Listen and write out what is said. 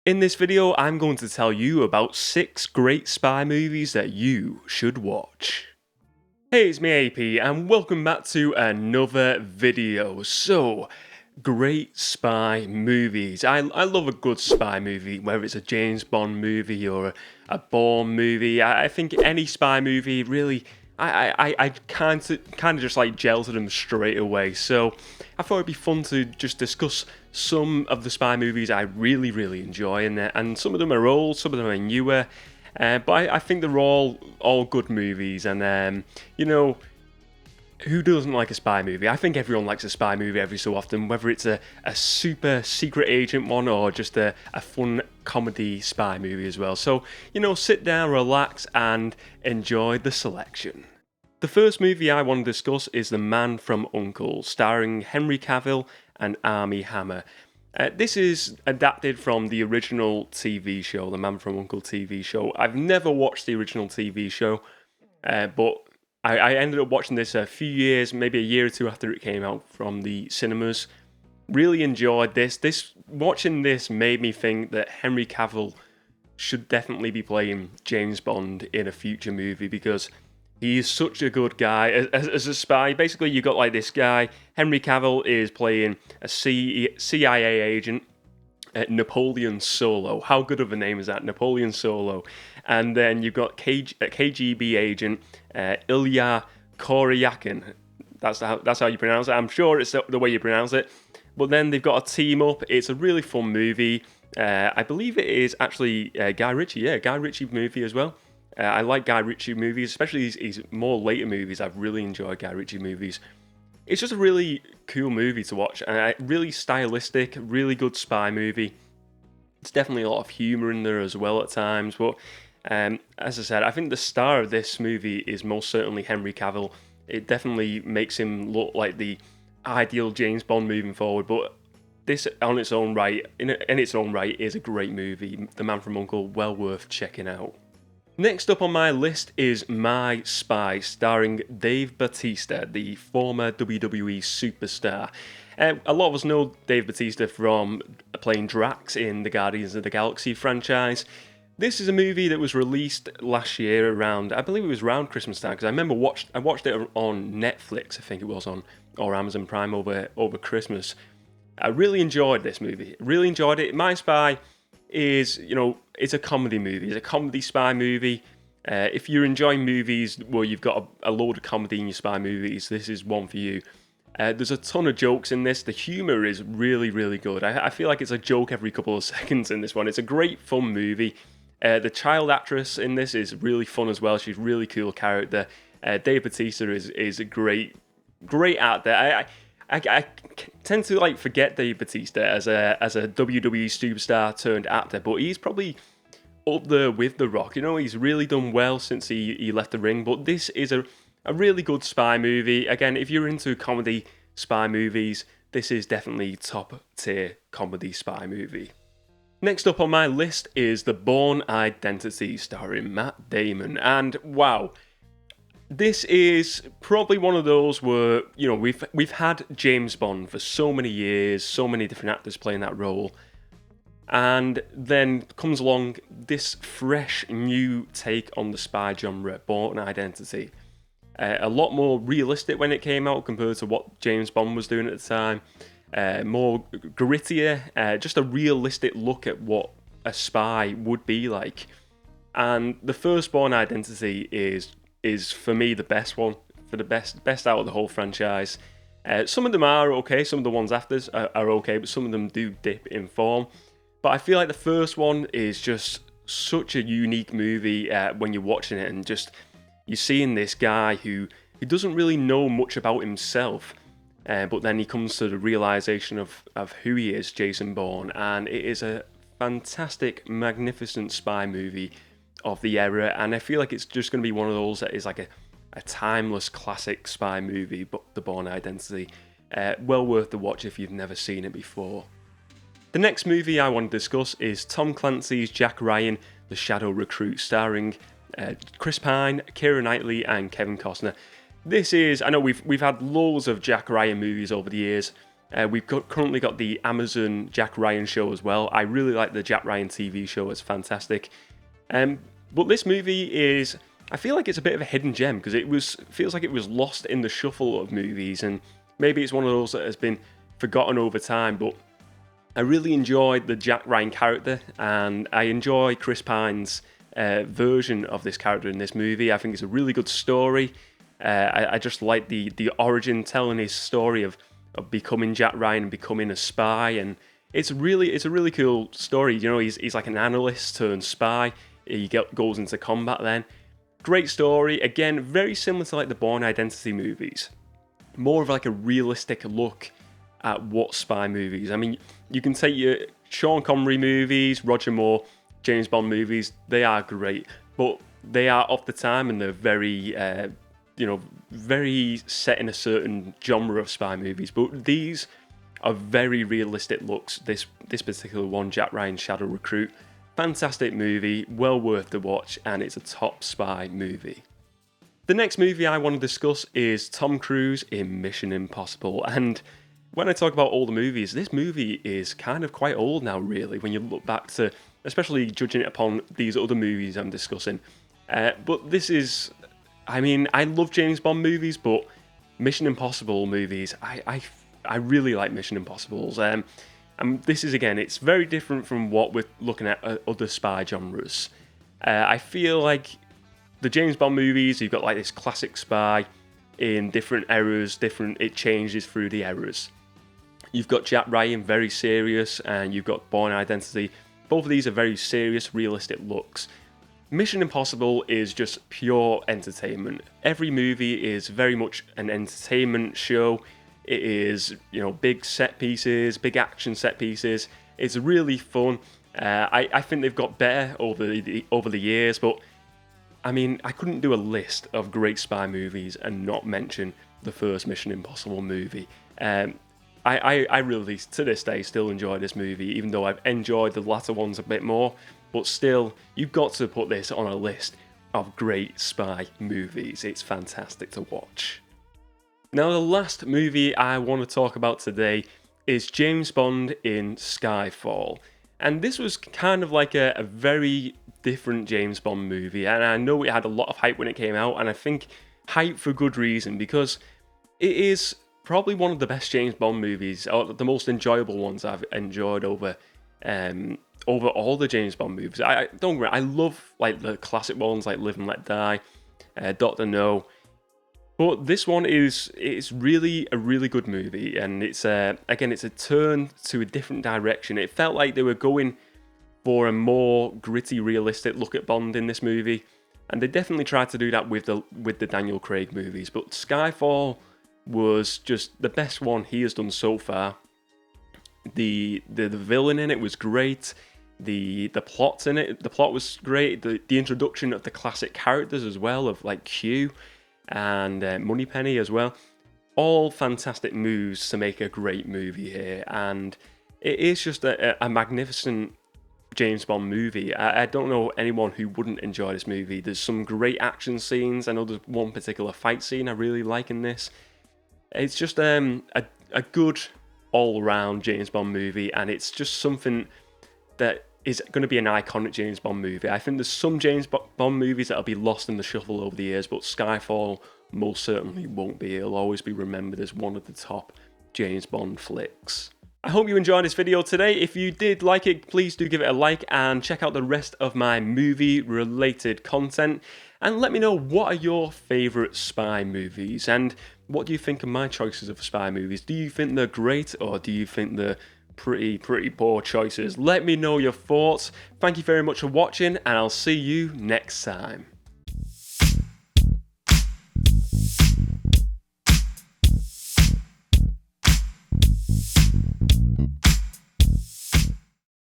In this video, I'm going to tell you about 6 great spy movies that you should watch. Hey, it's me AP, and welcome back to another video. So, great spy movies. I love a good spy movie, whether it's a James Bond movie or a Bourne movie. I think any spy movie really, I kind of just like gel to them straight away. So I thought it'd be fun to just discuss some of the spy movies I really enjoy, and some of them are old, some of them are newer. But I think they're all good movies, and who doesn't like a spy movie? I think everyone likes a spy movie every so often, whether it's a super secret agent one or just a fun comedy spy movie as well. So, sit down, relax, and enjoy the selection. The first movie I want to discuss is The Man from U.N.C.L.E., starring Henry Cavill and Armie Hammer. This is adapted from the original TV show, The Man from U.N.C.L.E. TV show. I've never watched the original TV show, but I ended up watching this a few years, maybe a year or two after it came out from the cinemas. Really enjoyed this. Watching this made me think that Henry Cavill should definitely be playing James Bond in a future movie because he is such a good guy as a spy. Basically, you got like this guy, Henry Cavill is playing a CIA agent, Napoleon Solo. How good of a name is that, Napoleon Solo? And then you've got KGB agent, Ilya Koryakin. That's how you pronounce it. I'm sure it's the way you pronounce it. But then they've got a team up. It's a really fun movie. I believe it is actually Guy Ritchie. Yeah, Guy Ritchie movie as well. I like Guy Ritchie movies, especially his more later movies. I've really enjoyed Guy Ritchie movies. It's just a really cool movie to watch, and really stylistic, really good spy movie. It's definitely a lot of humour in there as well at times, but as I said, I think the star of this movie is most certainly Henry Cavill. It definitely makes him look like the ideal James Bond moving forward, but this on its own right, in its own right, is a great movie. The Man from U.N.C.L.E., well worth checking out. Next up on my list is My Spy, starring Dave Bautista, the former WWE superstar. A lot of us know Dave Bautista from playing Drax in the Guardians of the Galaxy franchise. This is a movie that was released last year around, I believe it was around Christmas time, because I watched it on Netflix, I think it was, or Amazon Prime over Christmas. I really enjoyed this movie, really enjoyed it. My Spy is, it's a comedy movie. It's a comedy spy movie. If you're enjoying movies where you've got a load of comedy in your spy movies, this is one for you. There's a ton of jokes in this. The humour is really good. I feel like it's a joke every couple of seconds in this one. It's a great fun movie. The child actress in this is really fun as well. She's a really cool character. Dave Bautista is a great actor. I tend to forget Dave Bautista as a WWE superstar turned actor, but he's probably up there with The Rock. He's really done well since he left the ring. But this is a really good spy movie. Again, if you're into comedy spy movies, this is definitely top tier comedy spy movie. Next up on my list is The Bourne Identity, starring Matt Damon, and wow. This is probably one of those where, we've had James Bond for so many years, so many different actors playing that role, and then comes along this fresh new take on the spy genre, Bourne Identity. A lot more realistic when it came out compared to what James Bond was doing at the time. More grittier, just a realistic look at what a spy would be like. And the first Bourne Identity is for me the best one, for the best out of the whole franchise. Some of them are okay, some of the ones after are okay, but some of them do dip in form. But I feel like the first one is just such a unique movie when you're watching it, and just you're seeing this guy who doesn't really know much about himself, but then he comes to the realization of who he is, Jason Bourne, and it is a fantastic, magnificent spy movie of the era, and I feel like it's just going to be one of those that is like a timeless classic spy movie, but The Bourne Identity. Well worth the watch if you've never seen it before. The next movie I want to discuss is Tom Clancy's Jack Ryan, The Shadow Recruit, starring Chris Pine, Keira Knightley, and Kevin Costner. This is, I know we've had loads of Jack Ryan movies over the years, Currently got the Amazon Jack Ryan show as well. I really like the Jack Ryan TV show. It's fantastic. But this movie is, I feel like it's a bit of a hidden gem because feels like it was lost in the shuffle of movies, and maybe it's one of those that has been forgotten over time, but I really enjoyed the Jack Ryan character, and I enjoy Chris Pine's version of this character in this movie. I think it's a really good story. I just like the origin, telling his story of becoming Jack Ryan and becoming a spy, and it's a really cool story. You know, he's like an analyst turned spy. He goes into combat then. Great story. Again, very similar to like the Bourne Identity movies. More of like a realistic look at what spy movies. I mean, you can take your Sean Connery movies, Roger Moore, James Bond movies. They are great, but they are of the time, and they're very, very set in a certain genre of spy movies. But these are very realistic looks. This particular one, Jack Ryan Shadow Recruit, fantastic movie, well worth the watch, and it's a top spy movie. The next movie I want to discuss is Tom Cruise in Mission Impossible, and when I talk about older movies, this movie is kind of quite old now, really, when you look back to, especially judging it upon these other movies I'm discussing. But this is, I mean, I love James Bond movies, but Mission Impossible movies, I really like Mission Impossibles. And this is, again, it's very different from what we're looking at other spy genres. I feel like the James Bond movies, you've got like this classic spy in different eras, it changes through the eras. You've got Jack Ryan, very serious, and you've got Bourne Identity. Both of these are very serious, realistic looks. Mission Impossible is just pure entertainment. Every movie is very much an entertainment show. It is, big set pieces, big action set pieces. It's really fun. I think they've got better over the years, but I mean, I couldn't do a list of great spy movies and not mention the first Mission Impossible movie. I really, to this day, still enjoy this movie, even though I've enjoyed the latter ones a bit more. But still, you've got to put this on a list of great spy movies. It's fantastic to watch. Now, the last movie I want to talk about today is James Bond in SkyFall. And this was kind of like a very different James Bond movie. And I know it had a lot of hype when it came out, and I think hype for good reason, because it is probably one of the best James Bond movies, or the most enjoyable ones I've enjoyed over all the James Bond movies. I don't get me wrong, I love like the classic ones like Live and Let Die, Dr. No, but this one is really a really good movie, and it's a turn to a different direction. It felt like they were going for a more gritty, realistic look at Bond in this movie, and they definitely tried to do that with the Daniel Craig movies. But Skyfall was just the best one he has done so far. The villain in it was great. The plot in it, the plot was great. The introduction of the classic characters as well, of like Q and Moneypenny as well. All fantastic moves to make a great movie here, and it is just a magnificent James Bond movie. I don't know anyone who wouldn't enjoy this movie. There's some great action scenes. I know there's one particular fight scene I really like in this. It's just a good all-round James Bond movie, and it's just something that is going to be an iconic James Bond movie. I think there's some James Bond movies that'll be lost in the shuffle over the years, but Skyfall most certainly won't be. It'll always be remembered as one of the top James Bond flicks. I hope you enjoyed this video today. If you did like it, please do give it a like and check out the rest of my movie-related content. And let me know, what are your favourite spy movies? And what do you think of my choices of spy movies? Do you think they're great, or do you think they're pretty poor choices? Let me know your thoughts. Thank you very much for watching, and I'll see you next time.